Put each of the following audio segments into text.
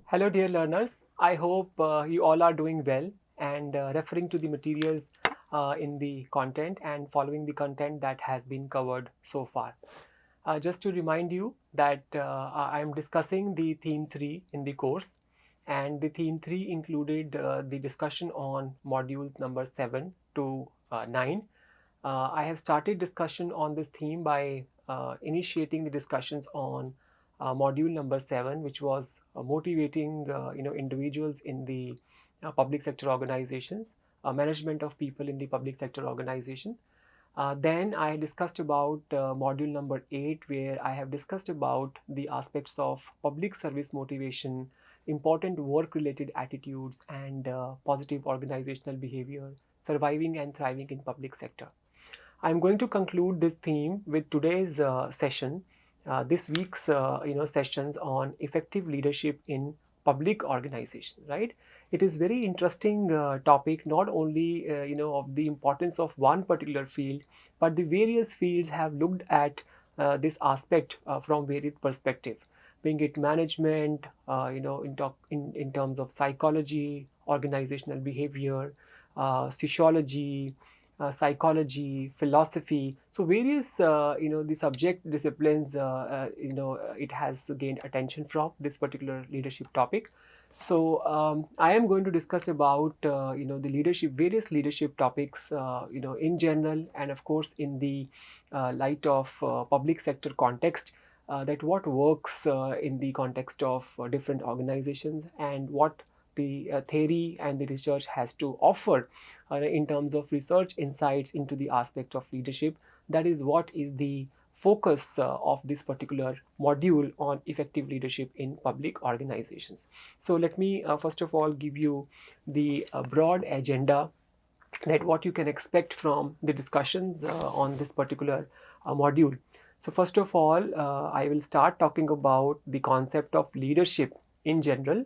Hello, dear learners. I hope you all are doing well and referring to the materials in the content and following the content that has been covered so far. Just to remind you that I am discussing the theme 3 in the course, and the theme 3 included the discussion on modules number 7 to 9. I have started discussion on this theme by initiating the discussions on module number 7, which was motivating individuals in the public sector organizations, management of people in the public sector organization. Then I discussed about module number 8, where I have discussed about the aspects of public service motivation, important work-related attitudes, and positive organizational behavior, surviving and thriving in public sector. I'm going to conclude this theme with today's session, this week's sessions on effective leadership in public organization. Right? It is very interesting topic, not only of the importance of one particular field, but the various fields have looked at this aspect from varied perspective, being it management, in terms of psychology, organizational behavior, sociology, psychology, philosophy. So various, the subject disciplines, it has gained attention from this particular leadership topic. So I am going to discuss about, the leadership, various leadership topics, in general, and of course in the light of public sector context. That what works in the context of different organizations, and what the theory and the research has to offer in terms of research insights into the aspect of leadership. That is what is the focus of this particular module on effective leadership in public organizations. So let me first of all give you the broad agenda, that what you can expect from the discussions on this particular module. So first of all, I will start talking about the concept of leadership in general,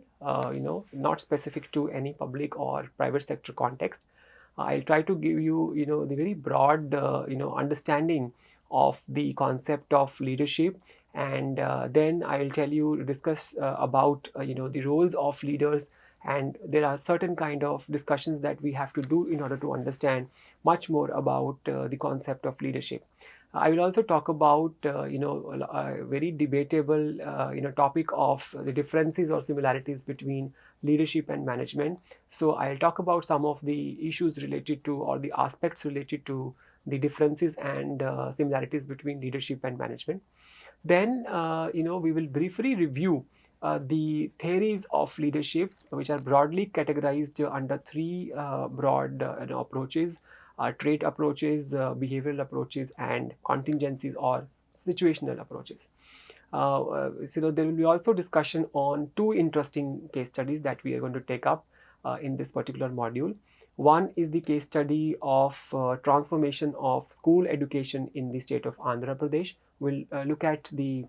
not specific to any public or private sector context. I'll try to give you, the very broad, understanding of the concept of leadership, and then I will tell you, discuss about, the roles of leaders, and there are certain kind of discussions that we have to do in order to understand much more about the concept of leadership. I will also talk about, a very debatable, topic of the differences or similarities between leadership and management. So I'll talk about some of the issues related to, or the aspects related to, the differences and similarities between leadership and management. Then, we will briefly review the theories of leadership, which are broadly categorized under three broad approaches: trait approaches, behavioral approaches, and contingencies or situational approaches. So there will be also discussion on two interesting case studies that we are going to take up in this particular module. One is the case study of transformation of school education in the state of Andhra Pradesh. We'll look at the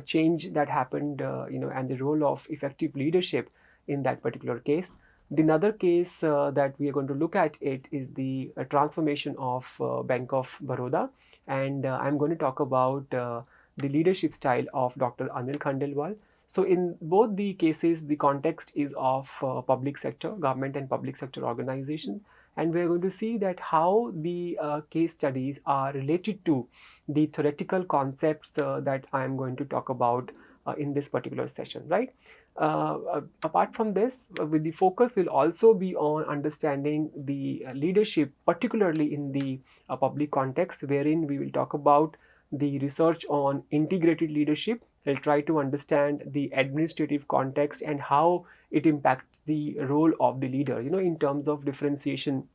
change that happened, and the role of effective leadership in that particular case. The another case that we are going to look at it is the transformation of Bank of Baroda, and I'm going to talk about the leadership style of Dr. Anil Khandelwal. So in both the cases, the context is of public sector, government and public sector organizations. And we're going to see that how the case studies are related to the theoretical concepts that I'm going to talk about in this particular session, right? Apart from this, with the focus will also be on understanding the leadership, particularly in the public context, wherein we will talk about the research on integrated leadership. I'll try to understand the administrative context and how it impacts the role of the leader, in terms of differentiation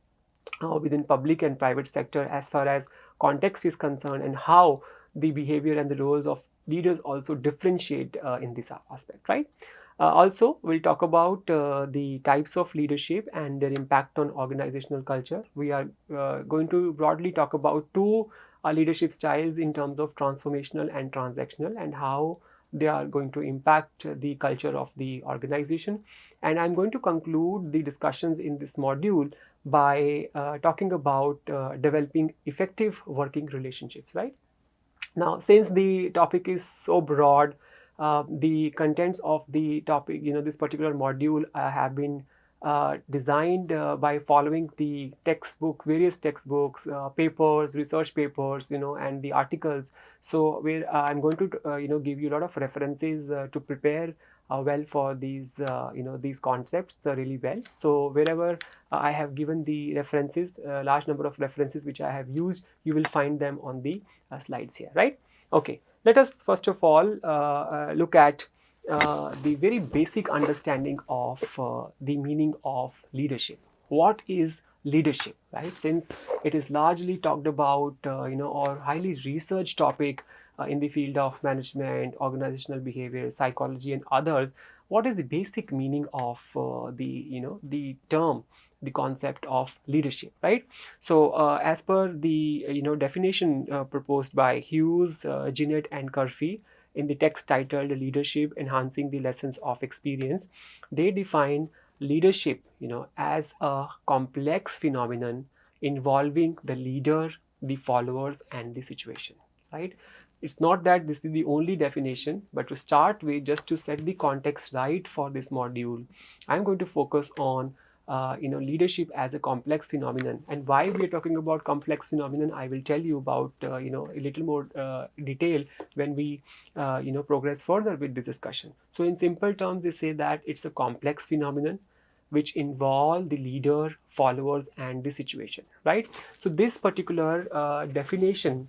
within public and private sector as far as context is concerned, and how the behavior and the roles of leaders also differentiate in this aspect, right? Also, we'll talk about the types of leadership and their impact on organizational culture. We are going to broadly talk about two leadership styles in terms of transformational and transactional, and how they are going to impact the culture of the organization. And I'm going to conclude the discussions in this module by talking about developing effective working relationships, right? Now, since the topic is so broad, the contents of the topic, this particular module have been designed by following the textbooks, various textbooks, papers, research papers, and the articles. So where I'm going to give you a lot of references to prepare well for these these concepts really well. So wherever I have given the references, large number of references which I have used, you will find them on the slides here, right? Okay, let us first of all look at the very basic understanding of the meaning of leadership. What is leadership, right? Since it is largely talked about, or highly researched topic in the field of management, organizational behavior, psychology, and others. What is the basic meaning of the term, the concept of leadership, right? So, as per the definition proposed by Hughes, Ginnett, and Curfey in the text titled "Leadership: Enhancing the Lessons of Experience," they define leadership, as a complex phenomenon involving the leader, the followers, and the situation, right? It's not that this is the only definition, but to start with, just to set the context right for this module, I'm going to focus on leadership as a complex phenomenon. And why we are talking about complex phenomenon, I will tell you about a little more detail when we progress further with this discussion. So in simple terms, they say that it's a complex phenomenon which involve the leader, followers, and the situation, right? So this particular definition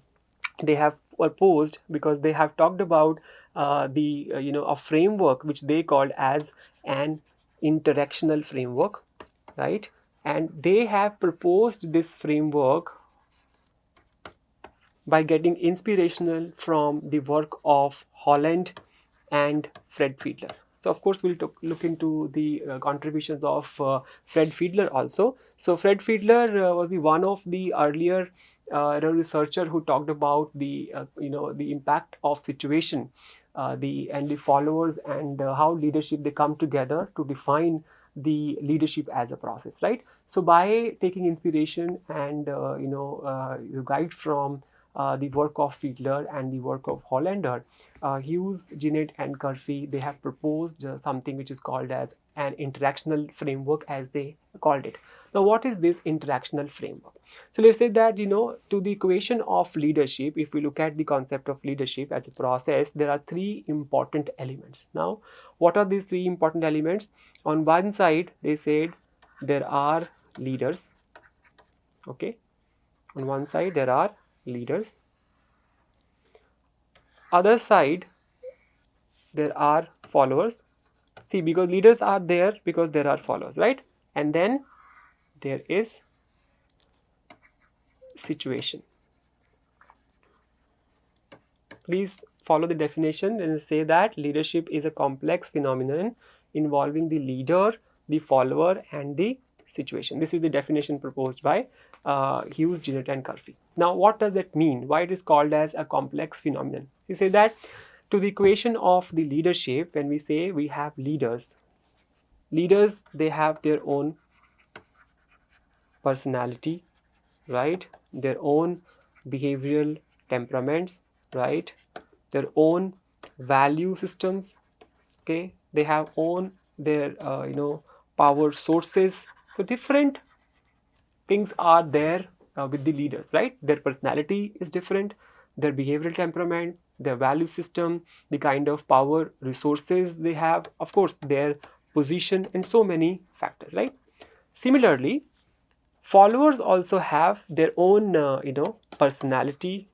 they have proposed because they have talked about a framework which they called as an interactional framework, right? And they have proposed this framework by getting inspirational from the work of Holland and Fred Fiedler. So of course we'll look into the contributions of Fred Fiedler also. So Fred Fiedler was the one of the earlier researcher who talked about the the impact of situation, and the followers, and how leadership they come together to define the leadership as a process, right? So by taking inspiration and guide from the work of Fiedler and the work of Hollander, Hughes, Ginnett, and Curfey, they have proposed something which is called as an interactional framework, as they called it. Now, what is this interactional framework? So let's say that, to the equation of leadership, if we look at the concept of leadership as a process, there are three important elements. Now, what are these three important elements? On one side, they said there are leaders. Okay. On one side, there are leaders. Other side, there are followers. See, because leaders are there because there are followers, right? And then there is situation. Please follow the definition and say that leadership is a complex phenomenon involving the leader, the follower, and the situation. This is the definition proposed by Hughes, Ginnett, and Curfey. Now, what does that mean? Why it is called as a complex phenomenon? We say that to the equation of the leadership, when we say we have leaders, they have their own personality, right? Their own behavioral temperaments, right? Their own value systems. Okay, they have own their power sources. So different things are there with the leaders, right? Their personality is different, their behavioral temperament, their value system, the kind of power resources they have, of course their position, and so many factors, right? Similarly, followers also have their own personality,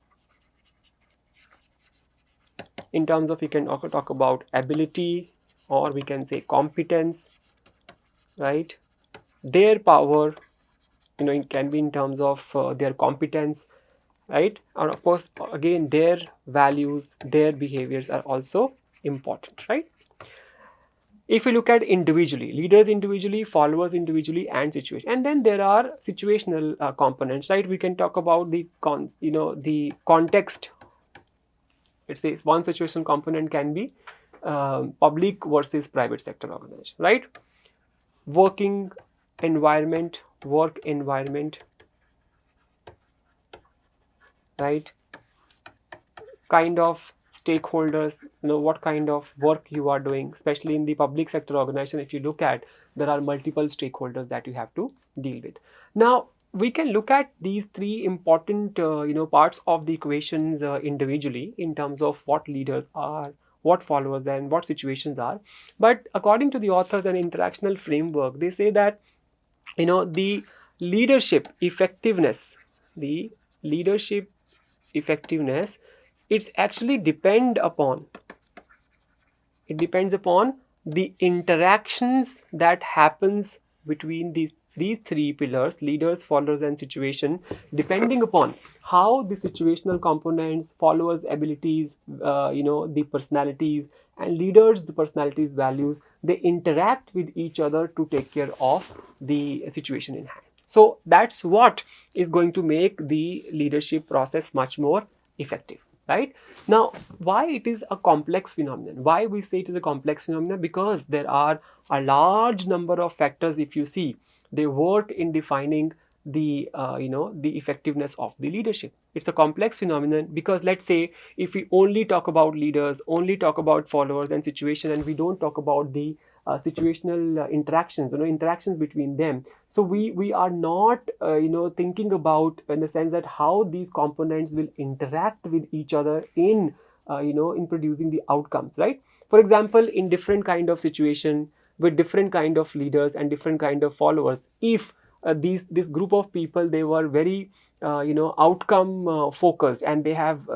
in terms of, we can also talk about ability, or we can say competence, right? Their power, it can be in terms of their competence, right? And of course again their values, their behaviors are also important, right? If we look at individually, leaders individually, followers individually, and situation, and then there are situational components, right? We can talk about the the context. Let's say one situation component can be public versus private sector organization, right? Working environment, work environment, right? Kind of stakeholders, what kind of work you are doing, especially in the public sector organization. If you look at, there are multiple stakeholders that you have to deal with. Now we can look at these three important parts of the equations individually in terms of what leaders are, what followers, and what situations are. But according to the authors and interactional framework, they say that the leadership effectiveness, the leadership effectiveness, it's actually depends upon the interactions that happens between these three pillars: leaders, followers, and situation, depending upon how the situational components, followers abilities, the personalities, and leaders the personalities values, they interact with each other to take care of the situation in hand. So that's what is going to make the leadership process much more effective, right? Now, why it is a complex phenomenon? Why we say it is a complex phenomenon? Because there are a large number of factors. If you see, they work in defining the effectiveness of the leadership. It's a complex phenomenon because, let's say, if we only talk about leaders, only talk about followers and situation, and we don't talk about the situational interactions between them, so we are not thinking about, in the sense that how these components will interact with each other in producing the outcomes, right? For example, in different kind of situation with different kind of leaders and different kind of followers, if this group of people, they were very outcome focused, and they have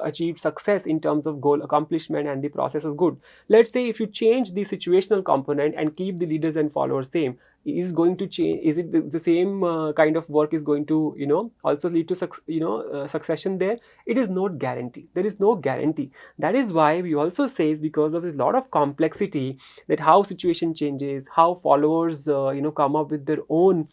achieved success in terms of goal accomplishment, and the process is good. Let's say if you change the situational component and keep the leaders and followers same, is going to change, is it the same kind of work is going to also lead to succession there? It is not guarantee. There is no guarantee. That is why we also say, because of a lot of complexity, that how situation changes, how followers come up with their own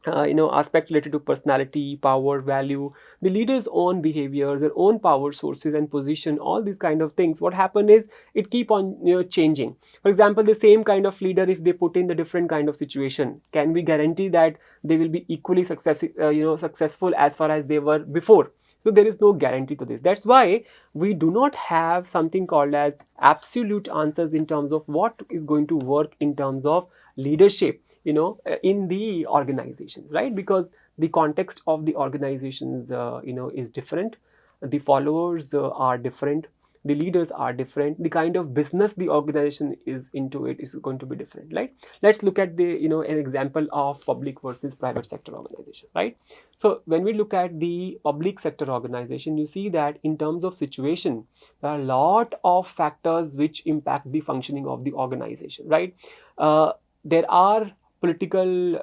aspect related to personality, power, value, the leader's own behaviors, their own power sources and position, all these kind of things. What happen is, it keep on changing. For example, the same kind of leader, if they put in the different kind of situation, can we guarantee that they will be equally successful as far as they were before? So there is no guarantee to this. That's why we do not have something called as absolute answers in terms of what is going to work in terms of leadership in the organizations, right? Because the context of the organizations is different, the followers are different, the leaders are different, the kind of business the organization is into, it is going to be different, right? Let's look at the an example of public versus private sector organization, right? So when we look at the public sector organization, you see that in terms of situation, there are a lot of factors which impact the functioning of the organization, right? There are political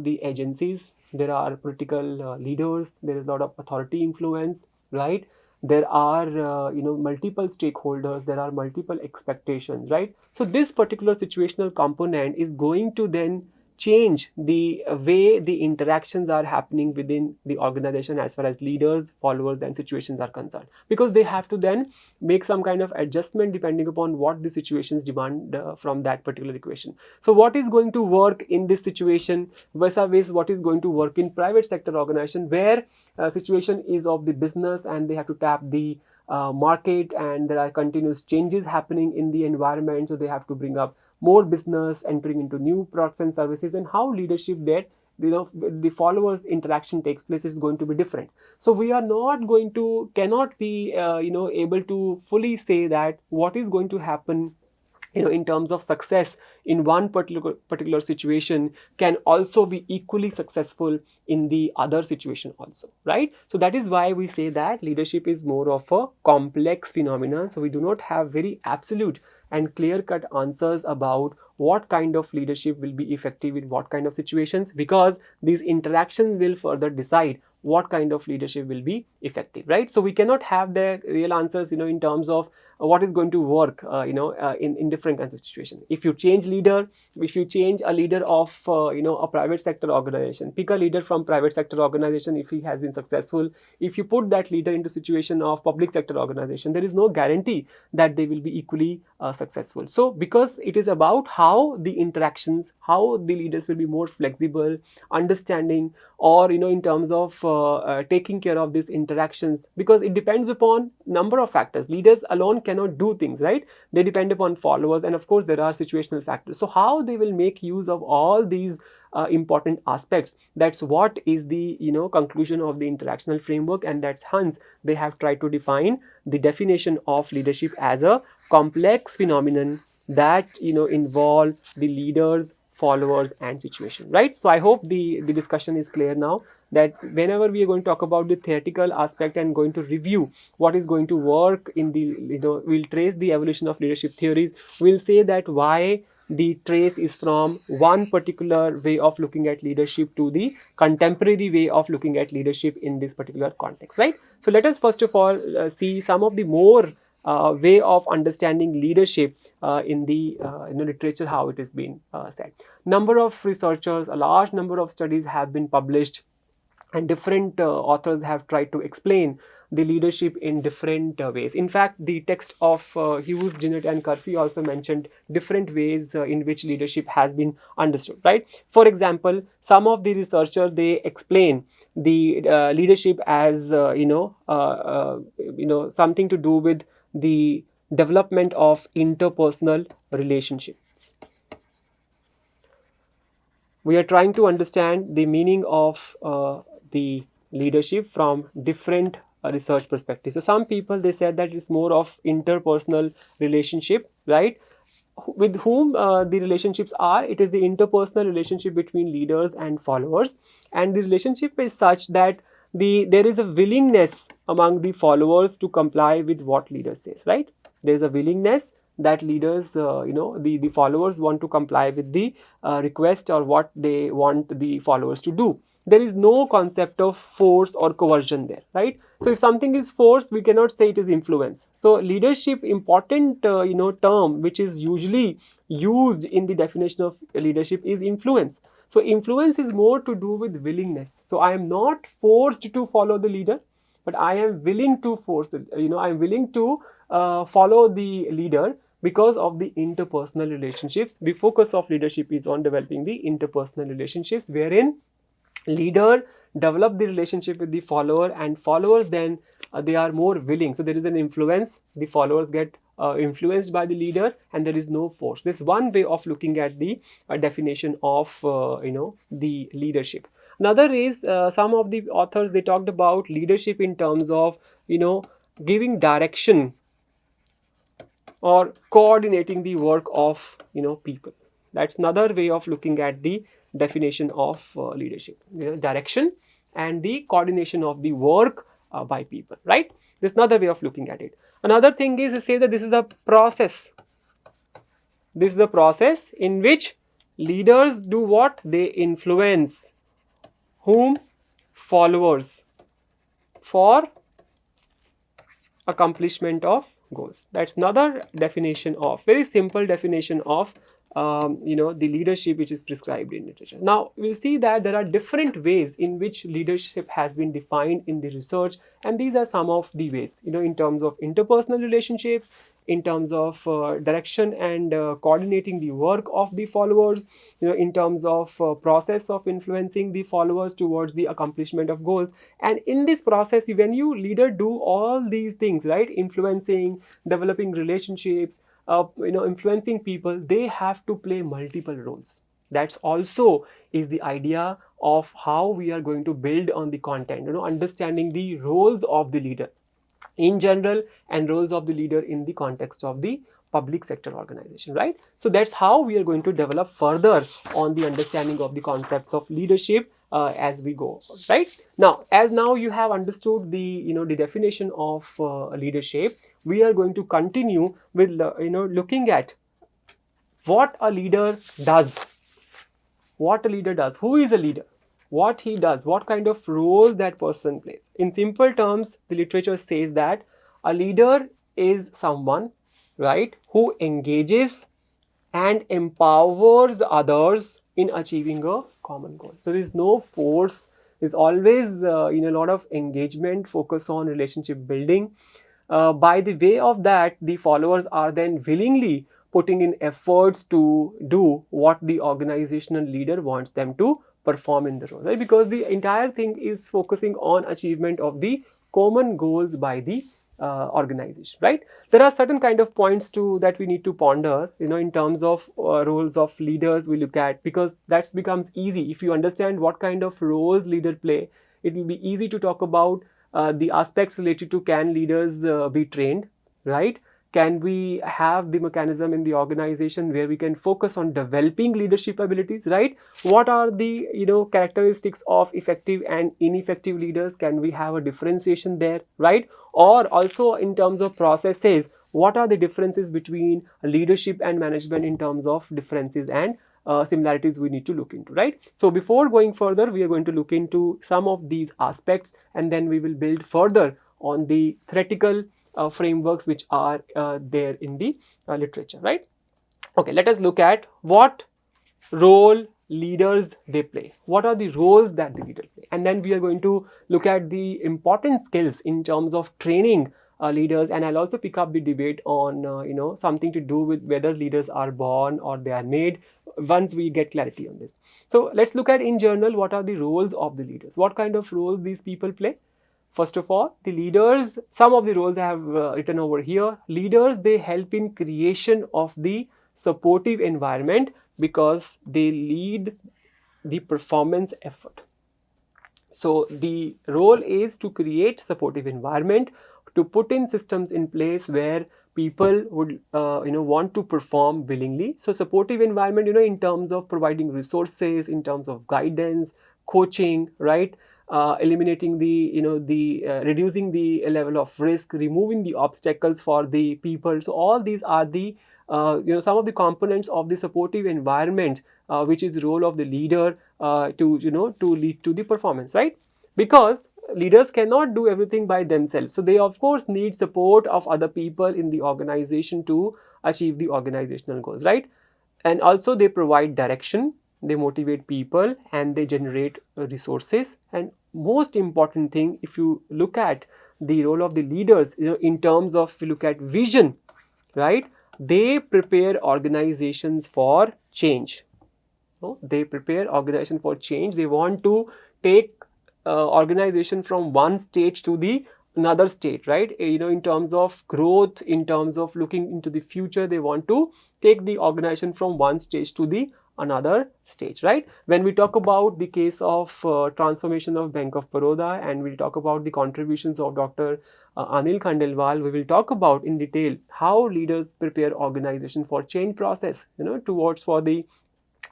the agencies, there are political leaders, there is a lot of authority influence, right? There are multiple stakeholders, there are multiple expectations, right? So this particular situational component is going to then change the way the interactions are happening within the organization as far as leaders, followers, and situations are concerned, because they have to then make some kind of adjustment depending upon what the situations demand from that particular equation. So what is going to work in this situation versus what is going to work in private sector organization, where situation is of the business and they have to tap the market, and there are continuous changes happening in the environment, so they have to bring up more business, entering into new products and services, and how leadership there, the followers interaction takes place, is going to be different. So we are not going to, cannot be able to fully say that what is going to happen in terms of success in one particular situation can also be equally successful in the other situation also, right? So that is why we say that leadership is more of a complex phenomenon. So we do not have very absolute and clear-cut answers about what kind of leadership will be effective in what kind of situations, because these interactions will further decide what kind of leadership will be effective, right? So we cannot have the real answers in terms of what is going to work, in different kinds of situations. If you change leader, if you change a leader of a private sector organization, pick a leader from private sector organization, if he has been successful, if you put that leader into situation of public sector organization, there is no guarantee that they will be equally successful. So because it is about how the interactions, how the leaders will be more flexible, understanding, or in terms of taking care of these interactions, because it depends upon number of factors. Leaders alone cannot do things, right? They depend upon followers, and of course there are situational factors. So how they will make use of all these important aspects, that's what is the conclusion of the interactional framework, and that's hence they have tried to define the definition of leadership as a complex phenomenon that involve the leaders, followers, and situation, right? So I hope the discussion is clear now, that whenever we are going to talk about the theoretical aspect and going to review what is going to work in the we'll trace the evolution of leadership theories, we'll say that why the trace is from one particular way of looking at leadership to the contemporary way of looking at leadership in this particular context, right? So let us first of all see some of the more way of understanding leadership in the literature, how it is being said. Number of researchers, a large number of studies have been published, and different authors have tried to explain the leadership in different ways. In fact, the text of Hughes, Dennett, and Curfey also mentioned different ways in which leadership has been understood, right? For example, some of the researchers, they explain the leadership as something to do with the development of interpersonal relationships. We are trying to understand the meaning of the leadership from different research perspectives. So some people, they said that it's more of interpersonal relationship, right? With whom the relationships are, it is the interpersonal relationship between leaders and followers, and the relationship is such that there is a willingness among the followers to comply with what leader says, right? There is a willingness that leaders, the followers want to comply with the request or what they want the followers to do. There is no concept of force or coercion there, right? So if something is force, we cannot say it is influence. So leadership, important term which is usually used in the definition of leadership is influence. So influence is more to do with willingness. So I am not forced to follow the leader, but I am willing to I am willing to follow the leader because of the interpersonal relationships. The focus of leadership is on developing the interpersonal relationships, wherein leader develop the relationship with the follower, and followers then they are more willing. So there is an influence, the followers get influenced by the leader, and there is no force. This is one way of looking at the definition of the leadership. Another is some of the authors, they talked about leadership in terms of giving direction or coordinating the work of people. That's another way of looking at the definition of leadership, direction and the coordination of the work by people, right? This is another way of looking at it. Another thing is to say that this is a process. This is the process in which leaders do what? They influence whom? Followers, for accomplishment of goals. That's another definition of, very simple definition of the leadership which is prescribed in literature. Now we'll see that there are different ways in which leadership has been defined in the research, and these are some of the ways, in terms of interpersonal relationships, in terms of direction and coordinating the work of the followers, in terms of process of influencing the followers towards the accomplishment of goals. And in this process, when you leader do all these things, right, influencing, developing relationships, influencing people, they have to play multiple roles. That's also is the idea of how we are going to build on the content, understanding the roles of the leader in general and roles of the leader in the context of the public sector organization, right? So that's how we are going to develop further on the understanding of the concepts of leadership as we go, right? Now, as now you have understood the the definition of leadership, we are going to continue with looking at what a leader does. What a leader does, who is a leader, what he does, what kind of role that person plays. In simple terms, the literature says that a leader is someone, right, who engages and empowers others in achieving a common goal. So there is no force. There's always a lot of engagement, focus on relationship building. By the way of that, the followers are then willingly putting in efforts to do what the organizational leader wants them to perform in the role, right? Because the entire thing is focusing on achievement of the common goals by the organization, right? There are certain kind of points to that we need to ponder, in terms of roles of leaders we look at, because that becomes easy if you understand what kind of roles leader play. It will be easy to talk about the aspects related to, can leaders be trained, right? Can we have the mechanism in the organization where we can focus on developing leadership abilities, right? What are the characteristics of effective and ineffective leaders? Can we have a differentiation there, right? Or also in terms of processes, what are the differences between leadership and management in terms of differences and similarities we need to look into, right? So before going further, we are going to look into some of these aspects, and then we will build further on the theoretical frameworks which are there in the literature, right? Okay, let us look at what role leaders they play. What are the roles that the leader play? And then we are going to look at the important skills in terms of training leaders, and I'll also pick up the debate on something to do with whether leaders are born or they are made, once we get clarity on this. So let's look at in general what are the roles of the leaders, what kind of roles these people play. First of all, the leaders, some of the roles I have written over here. Leaders, they help in creation of the supportive environment because they lead the performance effort. So the role is to create supportive environment, to put in systems in place where people would want to perform willingly. So supportive environment, in terms of providing resources, in terms of guidance, coaching, right? Eliminating the reducing the level of risk, removing the obstacles for the people. So all these are the some of the components of the supportive environment, which is role of the leader to lead to the performance, right? Because leaders cannot do everything by themselves, so they of course need support of other people in the organization to achieve the organizational goals, right? And also they provide direction, they motivate people, and they generate resources. And most important thing, if you look at the role of the leaders, in terms of, if you look at vision, right, they prepare organizations for change. They prepare organization for change. They want to take organization from one stage to the another state, right? In terms of growth, in terms of looking into the future, they want to take the organization from one stage to the another stage, right? When we talk about the case of transformation of Bank of Baroda, and we'll talk about the contributions of Dr. Anil Khandelwal, we will talk about in detail how leaders prepare organization for change process, towards for the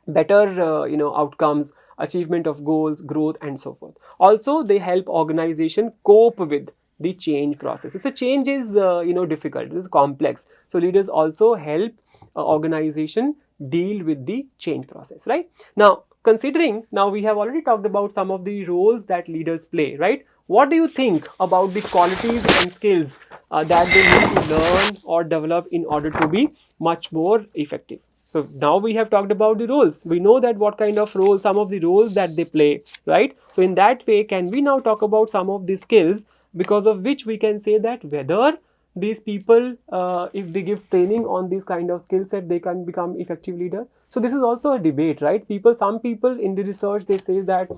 better outcomes, achievement of goals, growth, and so forth. Also, they help organization cope with the change process. So change is difficult, it is complex. So leaders also help organization deal with the change process, right? Now, considering, now we have already talked about some of the roles that leaders play, right? What do you think about the qualities and skills that they need to learn or develop in order to be much more effective? So now we have talked about the roles. We know that what kind of role, some of the roles that they play, right? So in that way, can we now talk about some of the skills because of which we can say that whether these people, if they give training on this kind of skill set, they can become effective leader. So this is also a debate, right? Some people in the research, they say that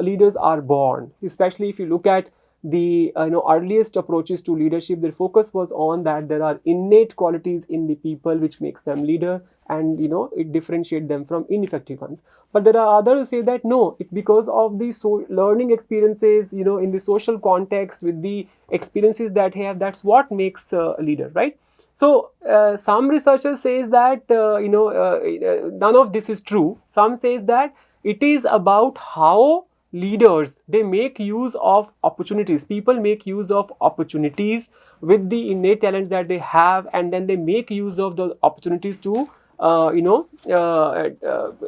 leaders are born, especially if you look at the earliest approaches to leadership. Their focus was on that there are innate qualities in the people which makes them leader, and it differentiate them from ineffective ones. But there are others who say that no, it's because of the learning experiences, in the social context, with the experiences that they have, that's what makes a leader, right? So some researchers says that none of this is true. Some says that it is about how leaders, they make use of opportunities. People make use of opportunities with the innate talents that they have, and then they make use of the opportunities to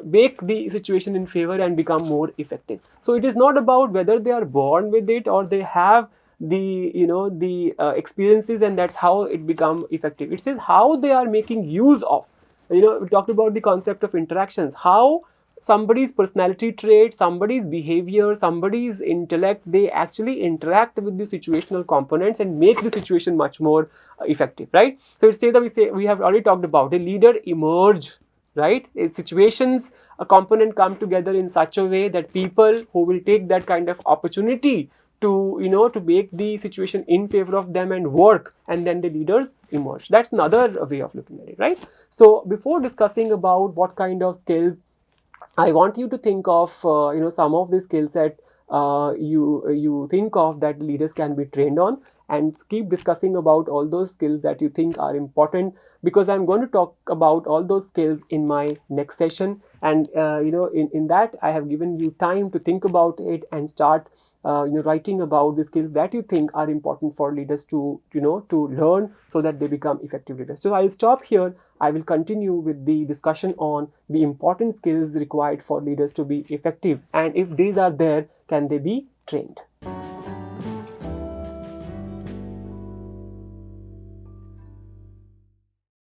make the situation in favor and become more effective. So it is not about whether they are born with it or they have the experiences, and that's how it become effective. It says how they are making use of, we talked about the concept of interactions, how somebody's personality trait, somebody's behavior, somebody's intellect, they actually interact with the situational components and make the situation much more effective, right? So it's say that we have already talked about a leader emerge, right? In situations, a component come together in such a way that people who will take that kind of opportunity to to make the situation in favor of them and work, and then the leaders emerge. That's another way of looking at it, right? So before discussing about what kind of skills, I want you to think of some of the skill set you think of that leaders can be trained on, and keep discussing about all those skills that you think are important, because I'm going to talk about all those skills in my next session. And in that I have given you time to think about it and start writing about the skills that you think are important for leaders to to learn, so that they become effective leaders. So I'll stop here. I will continue with the discussion on the important skills required for leaders to be effective, and if these are there, can they be trained.